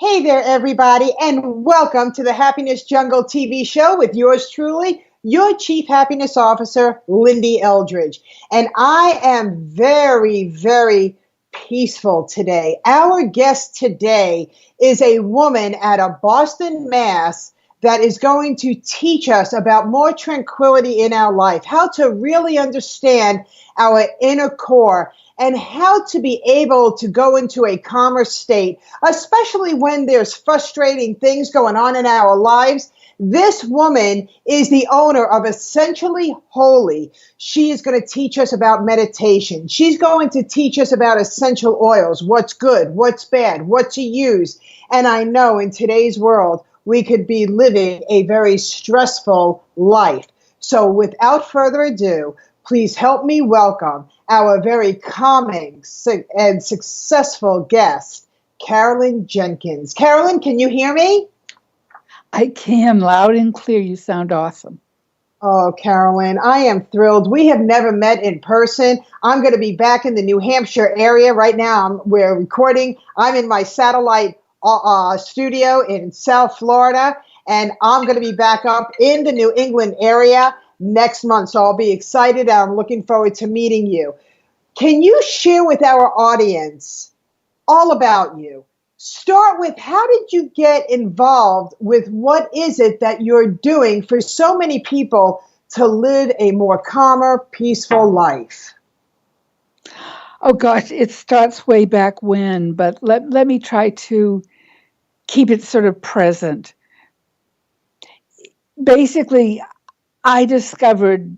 Hey there, everybody, and welcome to the Happiness Jungle TV show with yours truly, your Chief Happiness Officer, Lyn-Dee Eldridge. And I am very, very peaceful today. Our guest today is a woman at a Boston, Mass. That is going to teach us about more tranquility in our life, how to really understand our inner core, and how to be able to go into a calmer state, especially when there's frustrating things going on in our lives. This woman is the owner of Essentially Holy. She is going to teach us about meditation. She's going to teach us about essential oils, what's good, what's bad, what to use. And I know in today's world, we could be living a very stressful life. So without further ado, please help me welcome our very calming and successful guest, Carolyn Jenkins. Carolyn, can you hear me? I can, loud and clear. You sound awesome. Oh, Carolyn, I am thrilled. We have never met in person. I'm going to be back in the New Hampshire area right now. We're recording. I'm in my satellite studio in South Florida, and I'm going to be back up in the New England area next month. So I'll be excited. I'm looking forward to meeting you. Can you share with our audience all about you? Start with, how did you get involved with what is it that you're doing for so many people to live a more calmer, peaceful life? Oh, gosh, it starts way back when, but let me try to keep it sort of present. Basically, I discovered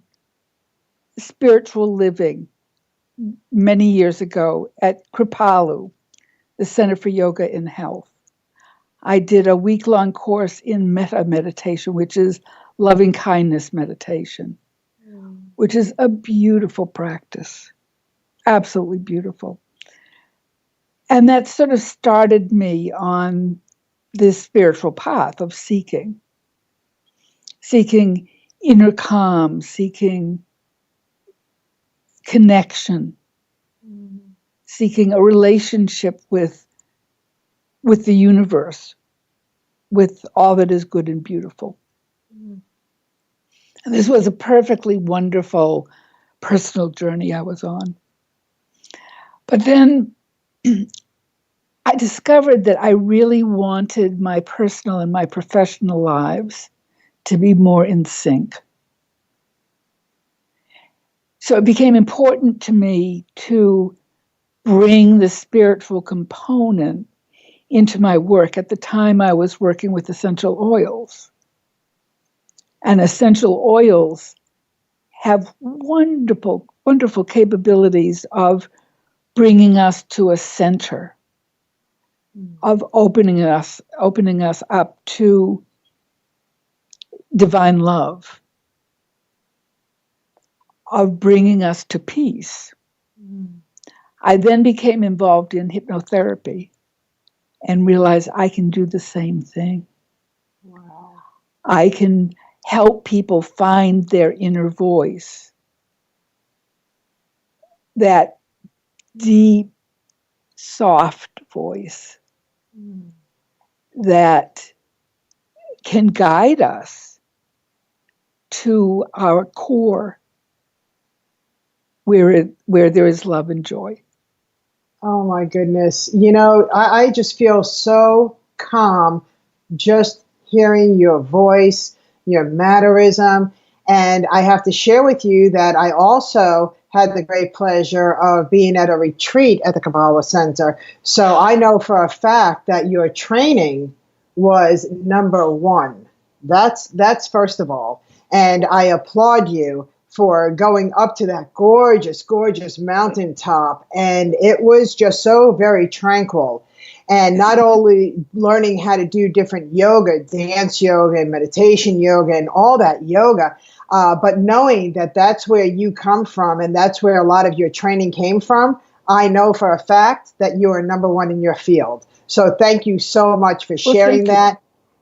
spiritual living many years ago at Kripalu, the Center for Yoga and Health. I did a week-long course in metta meditation, which is loving kindness meditation, which is a beautiful practice. Absolutely beautiful. And that sort of started me on this spiritual path of seeking inner calm, seeking connection, seeking a relationship with the universe, with all that is good and beautiful. And this was a perfectly wonderful personal journey I was on. But then I discovered that I really wanted my personal and my professional lives to be more in sync. So it became important to me to bring the spiritual component into my work. At the time, I was working with essential oils. And essential oils have wonderful, wonderful capabilities of bringing us to a center, of opening us up to divine love, of bringing us to peace. I then became involved in hypnotherapy and realized I can do the same thing. Wow. I can help people find their inner voice, that deep, soft voice that can guide us to our core, where there is love and joy. Oh my goodness. You know, I just feel so calm just hearing your voice, your mannerism. And I have to share with you that I also had the great pleasure of being at a retreat at the Kabbalah Center. So I know for a fact that your training was number one. That's first of all. And I applaud you for going up to that gorgeous, gorgeous mountaintop. And it was just so very tranquil. And not only learning how to do different yoga, dance yoga and meditation yoga and all that yoga, but knowing that that's where you come from and that's where a lot of your training came from, I know for a fact that you are number one in your field. So thank you so much for sharing that.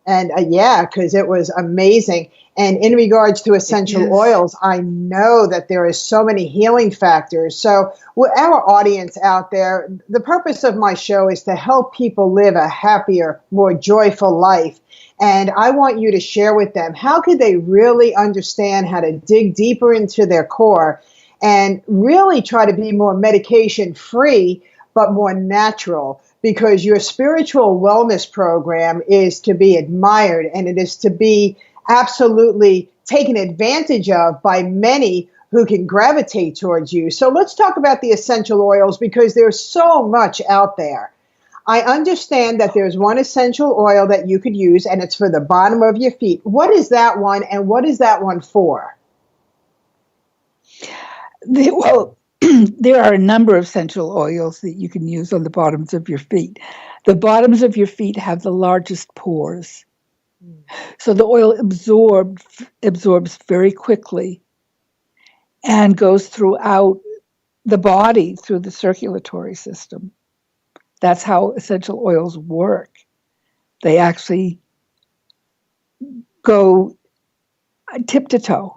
And yeah, because it was amazing. And in regards to essential oils, I know that there is so many healing factors. So our audience out there, the purpose of my show is to help people live a happier, more joyful life. And I want you to share with them, how could they really understand how to dig deeper into their core and really try to be more medication free, but more natural? Because your spiritual wellness program is to be admired, and it is to be absolutely taken advantage of by many who can gravitate towards you. So let's talk about the essential oils, because there's so much out there. I understand that there's one essential oil that you could use, and it's for the bottom of your feet. What is that one, and what is that one for? There are a number of essential oils that you can use on the bottoms of your feet. The bottoms of your feet have the largest pores. So the oil absorbs very quickly and goes throughout the body through the circulatory system. That's how essential oils work. They actually go tip to toe,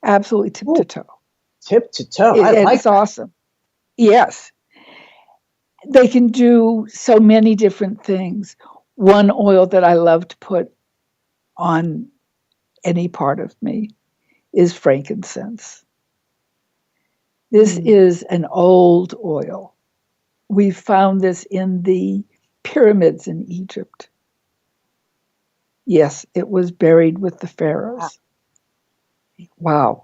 absolutely tip to toe. Tip to toe. I like it's awesome. Yes. They can do so many different things. One oil that I love to put on any part of me is frankincense. This is an old oil. We found this in the pyramids in Egypt. Yes, it was buried with the pharaohs. Wow.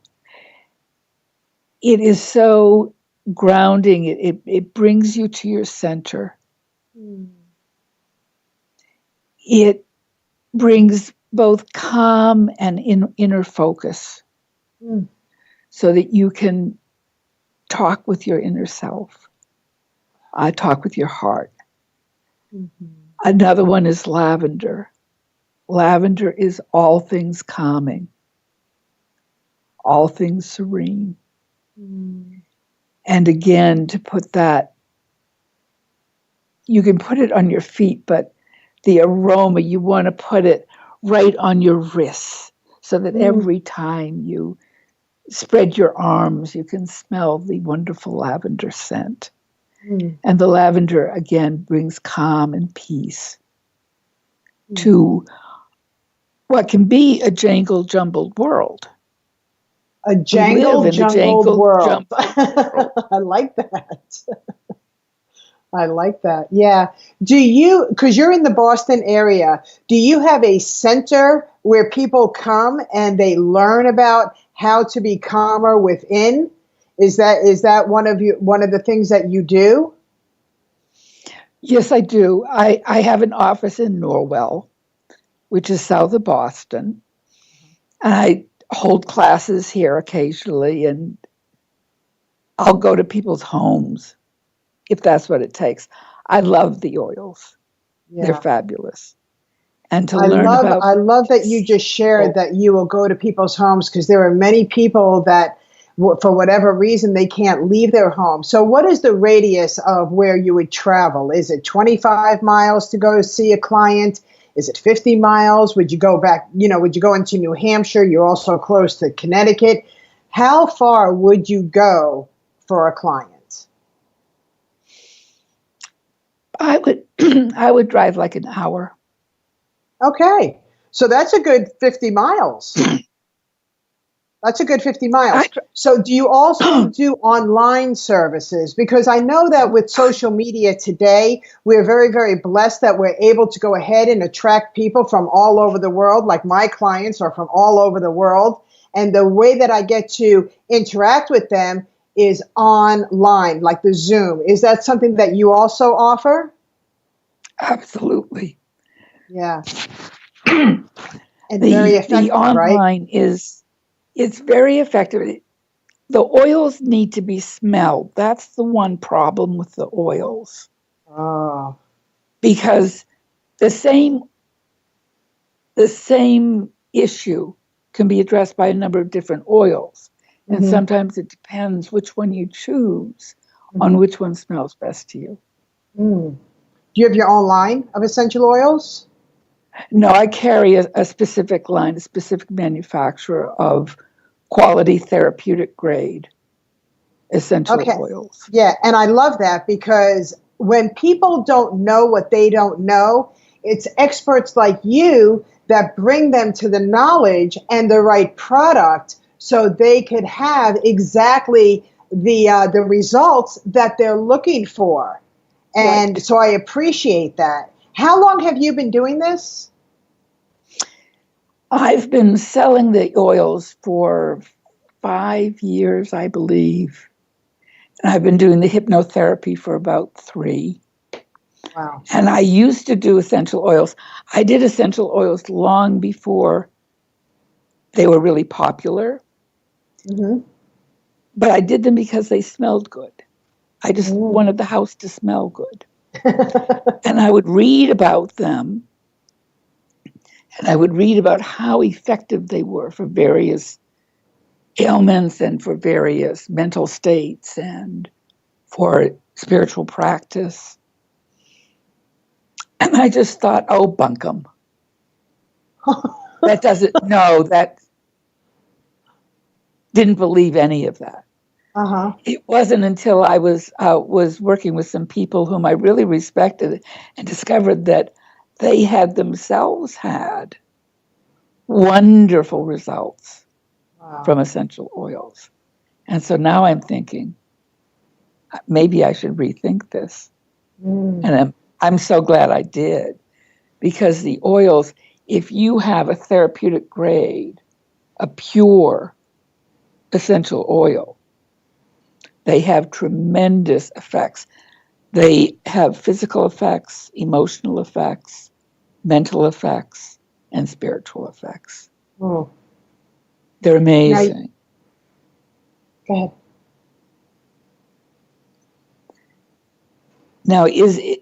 It is so grounding. It brings you to your center. It brings both calm and inner focus so that you can talk with your inner self. Talk with your heart. Another one is lavender. Lavender is all things calming, all things serene. And again, to put that, you can put it on your feet, but the aroma, you want to put it right on your wrists so that every time you spread your arms, you can smell the wonderful lavender scent. And the lavender, again, brings calm and peace to what can be a jangled, jumbled world. A jangled, jumbled world. I like that. I like that. Yeah. Do you, because you're in the Boston area, do you have a center where people come and they learn about how to be calmer within? Is that one of the things that you do? Yes, I do. I have an office in Norwell, which is south of Boston. And I hold classes here occasionally, and I'll go to people's homes if that's what it takes. I love the oils. Yeah. They're fabulous. And I love that you just shared that you will go to people's homes, because there are many people that, for whatever reason, they can't leave their home. So what is the radius of where you would travel? Is it 25 miles to go see a client? Is it 50 miles? Would you go back, would you go into New Hampshire? You're also close to Connecticut. How far would you go for a client? I would drive like an hour. Okay. So that's a good 50 miles. That's a good 50 miles. So do you also do online services? Because I know that with social media today, we're very, very blessed that we're able to go ahead and attract people from all over the world. Like my clients are from all over the world. And the way that I get to interact with them is online, like the Zoom. Is that something that you also offer? Absolutely. Yeah. And very effective, the online right? It's very effective. The oils need to be smelled. That's the one problem with the oils. Oh. Because the same issue can be addressed by a number of different oils. And sometimes it depends which one you choose on which one smells best to you. Do you have your own line of essential oils? No, I carry a specific line, a specific manufacturer of quality therapeutic grade essential Okay. oils. Yeah, and I love that because when people don't know what they don't know, it's experts like you that bring them to the knowledge and the right product so they could have exactly the results that they're looking for. And Right. so I appreciate that. How long have you been doing this? I've been selling the oils for 5 years, I believe. And I've been doing the hypnotherapy for about 3. Wow. And I used to do essential oils. I did essential oils long before they were really popular, Mm-hmm. but I did them because they smelled good. I just wanted the house to smell good. And I would read about them, and I would read about how effective they were for various ailments and for various mental states and for spiritual practice. And I just thought, oh, bunkum. That doesn't, no, that didn't believe any of that. Uh-huh. It wasn't until I was working with some people whom I really respected and discovered that they had themselves had wonderful results from essential oils. And so now I'm thinking, maybe I should rethink this. And I'm so glad I did, because the oils, if you have a therapeutic grade, a pure essential oil, they have tremendous effects. They have physical effects, emotional effects, mental effects, and spiritual effects. Oh. They're amazing. Go ahead. Now, do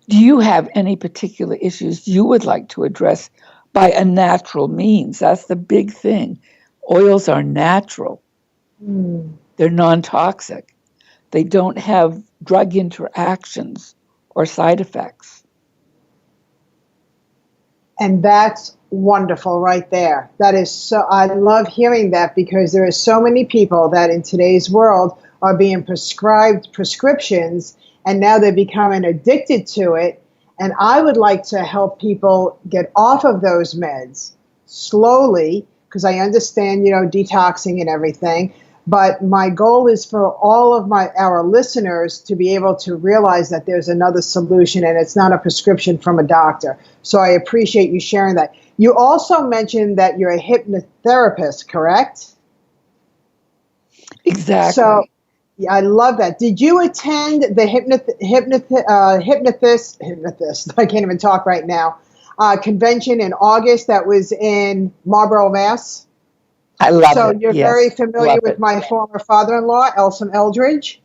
you have any particular issues you would like to address by a natural means? That's the big thing. Oils are natural. They're non-toxic. They don't have drug interactions or side effects. And that's wonderful right there. That is so, I love hearing that, because there are so many people that in today's world are being prescribed prescriptions, and now they're becoming addicted to it. And I would like to help people get off of those meds slowly, because I understand, detoxing and everything. But my goal is for all of our listeners to be able to realize that there's another solution, and it's not a prescription from a doctor. So I appreciate you sharing that. You also mentioned that you're a hypnotherapist, correct? Exactly. So yeah, I love that. Did you attend the hypnotist, I can't even talk right now, convention in August that was in Marlborough, Mass? I love it. So you're very familiar with my former father-in-law, Eldridge?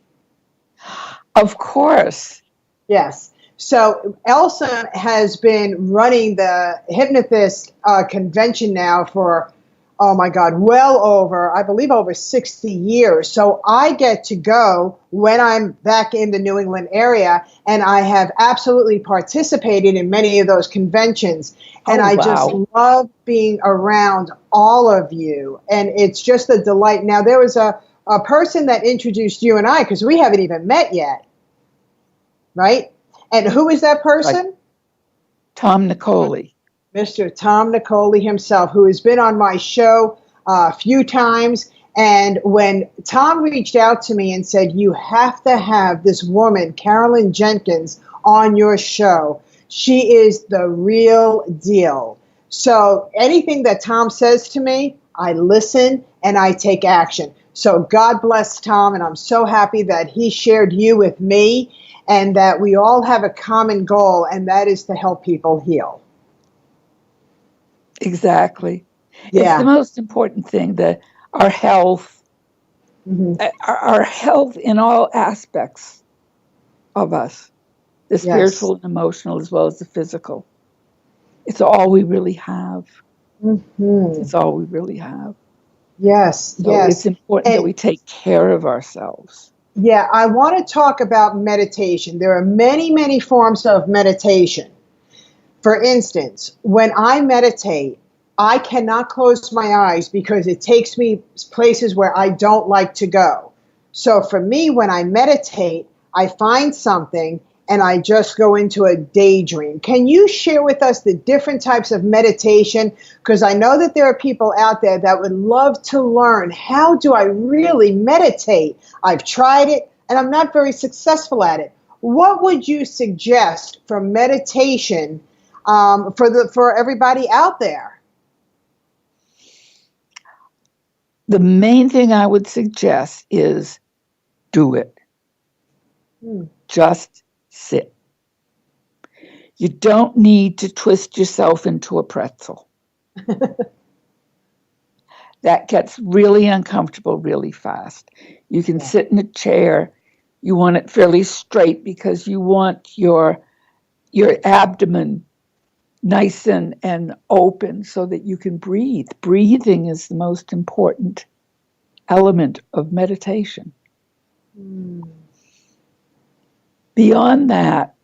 Of course. Yes. So Elsa has been running the hypnotist convention now for, oh my God, I believe over 60 years. So I get to go when I'm back in the New England area, and I have absolutely participated in many of those conventions. And I just love being around all of you. And it's just a delight. Now, there was a person that introduced you and I, because we haven't even met yet. Right? And who is that person? Tom Nicoli. Mr. Tom Nicoli himself, who has been on my show a few times. And when Tom reached out to me and said, you have to have this woman, Carolyn Jenkins, on your show. She is the real deal. So anything that Tom says to me, I listen and I take action. So God bless Tom, and I'm so happy that he shared you with me, and that we all have a common goal, and that is to help people heal. Exactly. Yeah. It's the most important thing, that our health, our health in all aspects of us, the spiritual and emotional as well as the physical. It's all we really have. It's all we really have. Yes, so it's important that we take care of ourselves. Yeah, I want to talk about meditation. There are many, many forms of meditation. For instance, when I meditate, I cannot close my eyes because it takes me places where I don't like to go. So for me, when I meditate, I find something and I just go into a daydream. Can you share with us the different types of meditation? Because I know that there are people out there that would love to learn, how do I really meditate? I've tried it and I'm not very successful at it. What would you suggest for meditation for everybody out there? The main thing I would suggest is do it. Just sit. You don't need to twist yourself into a pretzel. That gets really uncomfortable really fast. You can sit in a chair. You want it fairly straight because you want your abdomen nice and open so that you can breathe. Breathing is the most important element of meditation. Beyond that,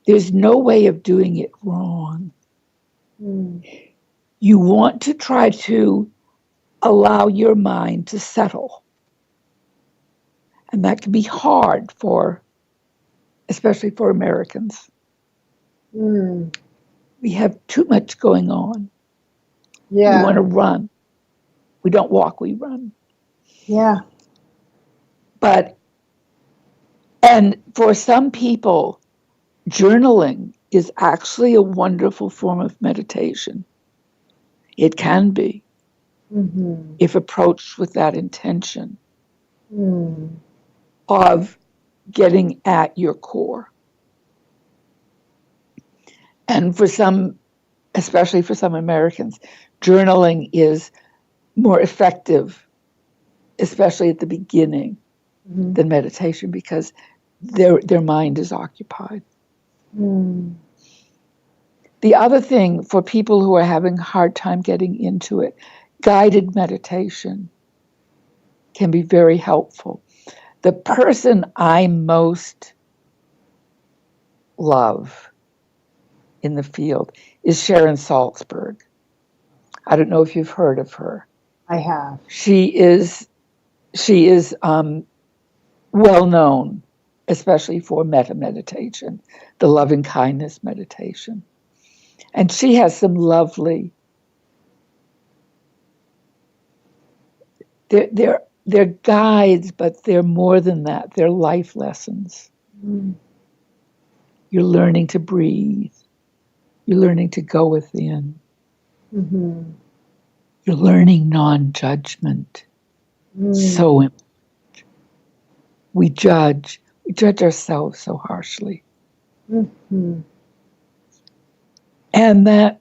there's no way of doing it wrong. You want to try to allow your mind to settle. And that can be hard especially for Americans. We have too much going on. We want to run. We don't walk, we run. And for some people, journaling is actually a wonderful form of meditation. It can be, if approached with that intention of getting at your core. And for some, especially for some Americans, journaling is more effective, especially at the beginning, than meditation because their mind is occupied. The other thing for people who are having a hard time getting into it, guided meditation can be very helpful. The person I most love in the field is Sharon Salzberg. I don't know if you've heard of her. I have. She is well known, especially for metta meditation, the loving kindness meditation. And she has some lovely, they're guides, but they're more than that. They're life lessons. You're learning to breathe. You're learning to go within. You're learning non-judgment. So important. We judge ourselves so harshly. And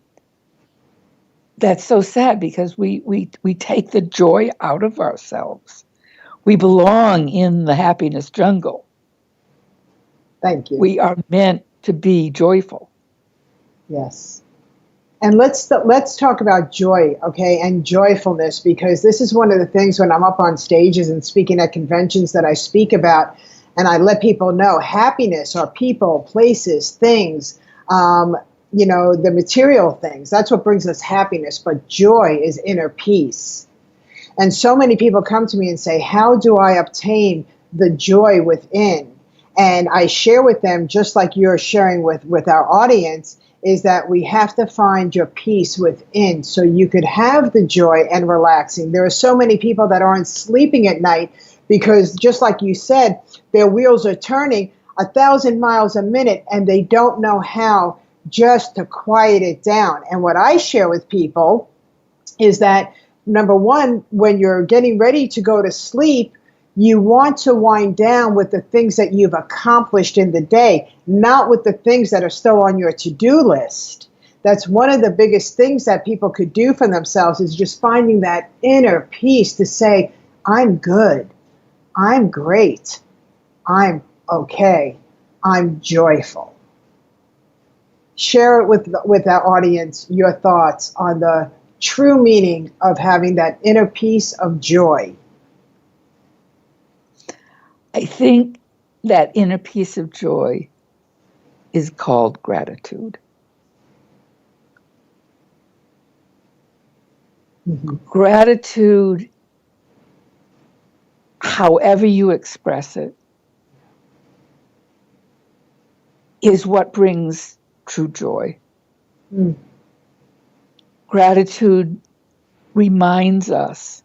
that's so sad because we take the joy out of ourselves. We belong in the happiness jungle. Thank you. We are meant to be joyful. Yes. And let's talk about joy, okay, and joyfulness, because this is one of the things when I'm up on stages and speaking at conventions that I speak about, and I let people know happiness are people, places, things, the material things. That's what brings us happiness, but joy is inner peace. And so many people come to me and say, how do I obtain the joy within? And I share with them, just like you're sharing with our audience, is that we have to find your peace within so you could have the joy and relaxing. There are so many people that aren't sleeping at night because, just like you said, their wheels are turning 1,000 miles a minute and they don't know how just to quiet it down. And what I share with people is that, number one, when you're getting ready to go to sleep, you want to wind down with the things that you've accomplished in the day, not with the things that are still on your to-do list. That's one of the biggest things that people could do for themselves, is just finding that inner peace to say, I'm good, I'm great, I'm okay, I'm joyful. Share it with our audience, your thoughts on the true meaning of having that inner peace of joy. I think that inner peace of joy is called gratitude. Mm-hmm. Gratitude, however you express it, is what brings true joy. Mm. Gratitude reminds us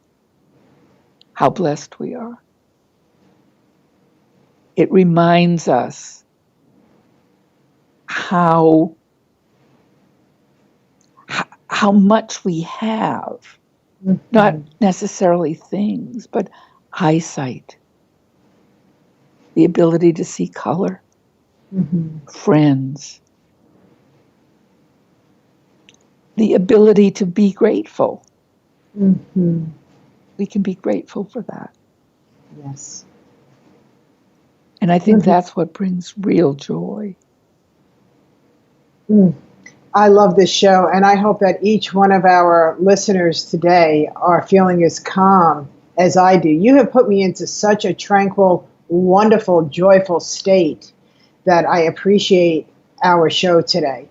how blessed we are. It reminds us how much we have, Mm-hmm. not necessarily things, but eyesight, the ability to see color, Mm-hmm. friends, the ability to be grateful. Mm-hmm. We can be grateful for that. Yes. And I think that's what brings real joy. Mm. I love this show, and I hope that each one of our listeners today are feeling as calm as I do. You have put me into such a tranquil, wonderful, joyful state that I appreciate our show today.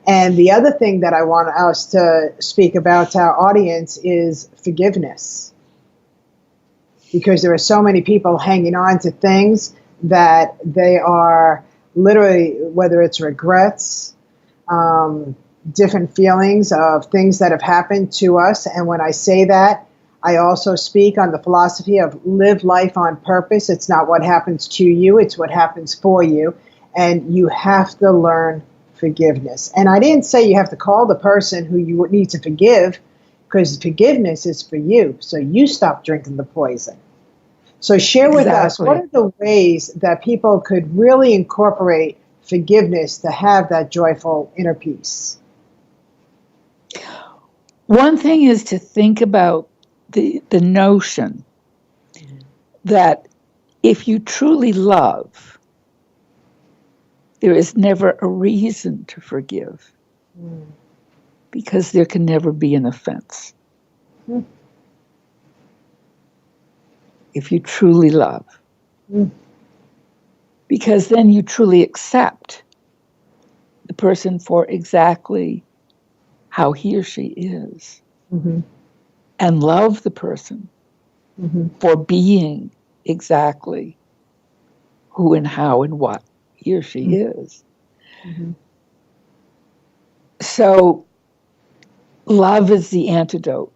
And the other thing that I want us to speak about to our audience is forgiveness. Because there are so many people hanging on to things that they are literally, whether it's regrets, different feelings of things that have happened to us. And when I say that, I also speak on the philosophy of live life on purpose. It's not what happens to you, it's what happens for you. And you have to learn forgiveness. And I didn't say you have to call the person who you need to forgive, because forgiveness is for you. So you stop drinking the poison. So share with us, what are the ways that people could really incorporate forgiveness to have that joyful inner peace? One thing is to think about the notion that if you truly love, there is never a reason to forgive, because there can never be an offense. If you truly love. Because then you truly accept the person for exactly how he or she is, and love the person for being exactly who and how and what he or she is. So love is the antidote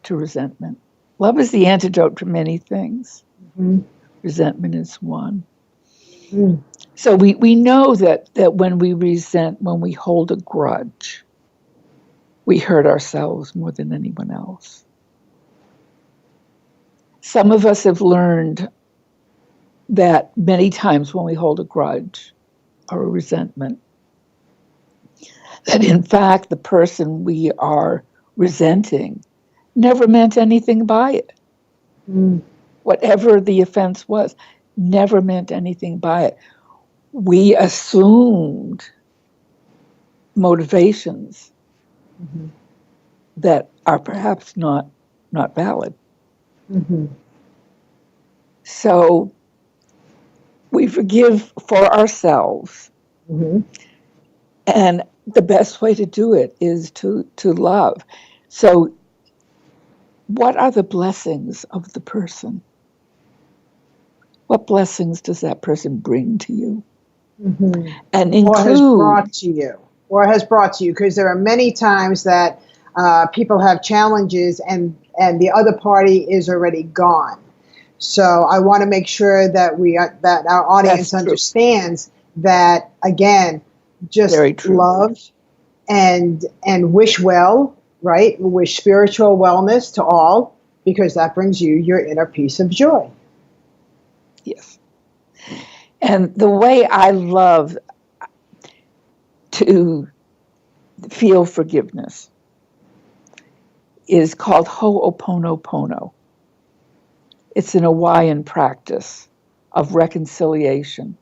to resentment. Love is the antidote to many things. Resentment is one. So we know that when we resent, when we hold a grudge, we hurt ourselves more than anyone else. Some of us have learned that many times when we hold a grudge or a resentment, that in fact the person we are resenting never meant anything by it. Whatever the offense was, never meant anything by it. We assumed motivations that are perhaps not valid. So we forgive for ourselves. And the best way to do it is to love. So what are the blessings of the person? What blessings does that person bring to you? And include, or has brought to you, because there are many times that people have challenges and the other party is already gone. So I want to make sure that that our audience understands that, again, just love and wish well, right? Wish spiritual wellness to all, because that brings you your inner peace of joy. Yes. And the way I love to feel forgiveness is called Ho'oponopono. It's an Hawaiian practice of reconciliation.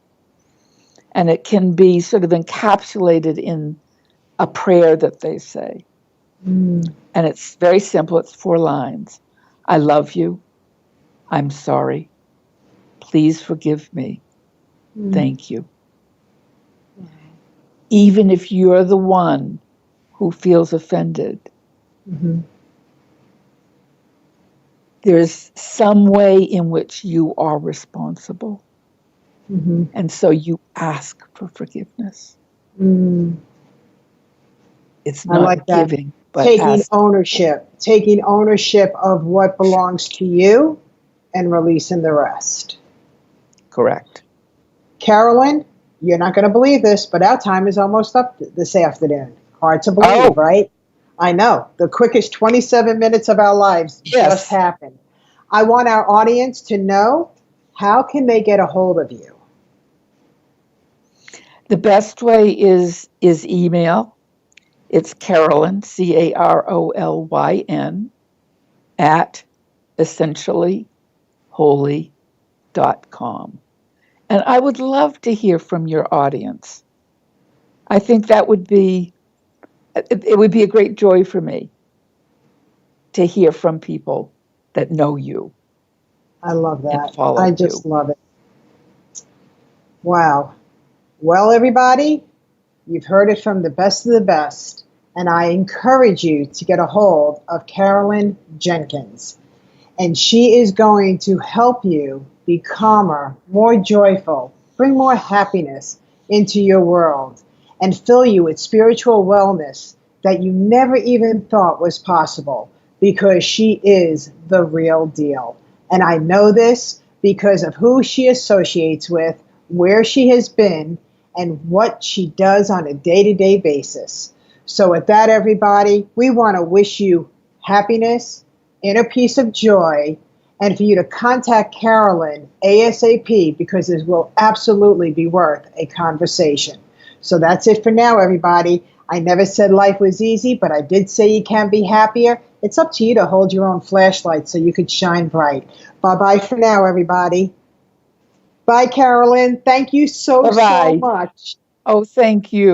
And it can be sort of encapsulated in a prayer that they say. And it's very simple. It's 4 lines. I love you. I'm sorry. Please forgive me. Thank you. even if you're the one who feels offended. Mm-hmm. There's some way in which you are responsible. Mm-hmm. And so you ask for forgiveness. Mm. It's I not like that. giving, but Taking asking. ownership of what belongs to you and releasing the rest. Correct. Carolyn, you're not going to believe this, but our time is almost up this afternoon. Hard to believe, right? I know. The quickest 27 minutes of our lives just happened. I want our audience to know, how can they get a hold of you? The best way is email. It's Carolyn, Carolyn, at essentiallyholy.com. And I would love to hear from your audience. I think that would be, it would be a great joy for me to hear from people that know you. I love that. I just love it. Wow. Well, everybody, you've heard it from the best of the best, and I encourage you to get a hold of Carolyn Jenkins. And she is going to help you be calmer, more joyful, bring more happiness into your world, and fill you with spiritual wellness that you never even thought was possible, because she is the real deal. And I know this because of who she associates with, where she has been, and what she does on a day-to-day basis. So with that, everybody, we want to wish you happiness, inner peace of joy, and for you to contact Carolyn ASAP, because it will absolutely be worth a conversation. So that's it for now, everybody. I never said life was easy, but I did say you can be happier. It's up to you to hold your own flashlight so you could shine bright. Bye-bye for now, everybody. Bye, Carolyn. Thank you so much. Oh, thank you.